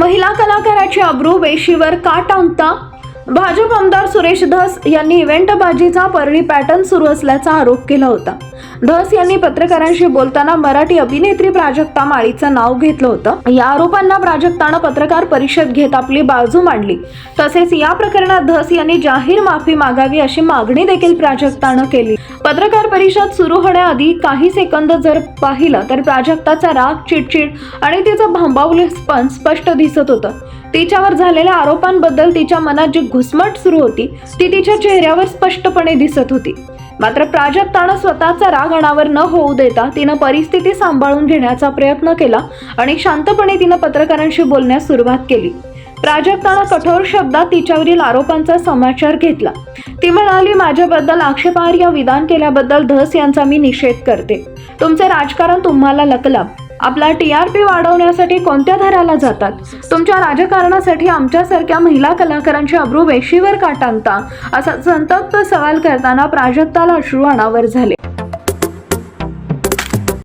महिला कलाकाराची अब्रू वेशीवर का टांगता? भाजप आमदार सुरेश धस यांनी इव्हेंटबाजीचा परळी पॅटर्न सुरू असल्याचा आरोप केला होता. धस यांनी पत्रकारांशी बोलताना मराठी अभिनेत्री प्राजक्ता माळीचं नाव घेतलं होतं. या आरोपांना प्राजक्तानं पत्रकार परिषद घेत आपली बाजू मांडली. तसेच या प्रकरणात धस यांनी जाहीर माफी मागावी अशी मागणी देखील प्राजक्तानं केली. पत्रकार परिषद सुरू होण्याआधी काही सेकंद जर पाहिलं तर प्राजक्ताचा राग, चिडचिड आणि तिचं भांबावलेपण स्पष्ट दिसत होतं. तिच्यावर झालेल्या आरोपांबद्दल तिच्या मनात जी घुसमट सुरू होती ती तिच्या चेहऱ्यावर स्पष्टपणे दिसत होती. मात्र प्राजक्तानं स्वतःचा राग अनावर न होऊ देता तिनं परिस्थिती सांभाळून घेण्याचा प्रयत्न केला आणि शांतपणे तिनं पत्रकारांशी बोलण्यास सुरुवात केली. प्राजक्तानं कठोर शब्दात तिच्यावरील आरोपांचा समाचार घेतला. ती म्हणाली, माझ्याबद्दल आक्षेपार्ह विधान केल्याबद्दल धस यांचा मी निषेध करते. तुमचे राजकारण तुम्हाला लकलं. आपला TRP वाढवण्यासाठी कोणत्या थराला जातात? तुमच्या राजकारणासाठी आमच्यासारख्या महिला कलाकारांची अब्रू वेशीवर का टांगता? असा संतप्त सवाल करताना प्राजक्ताला अश्रू अनावर झाले.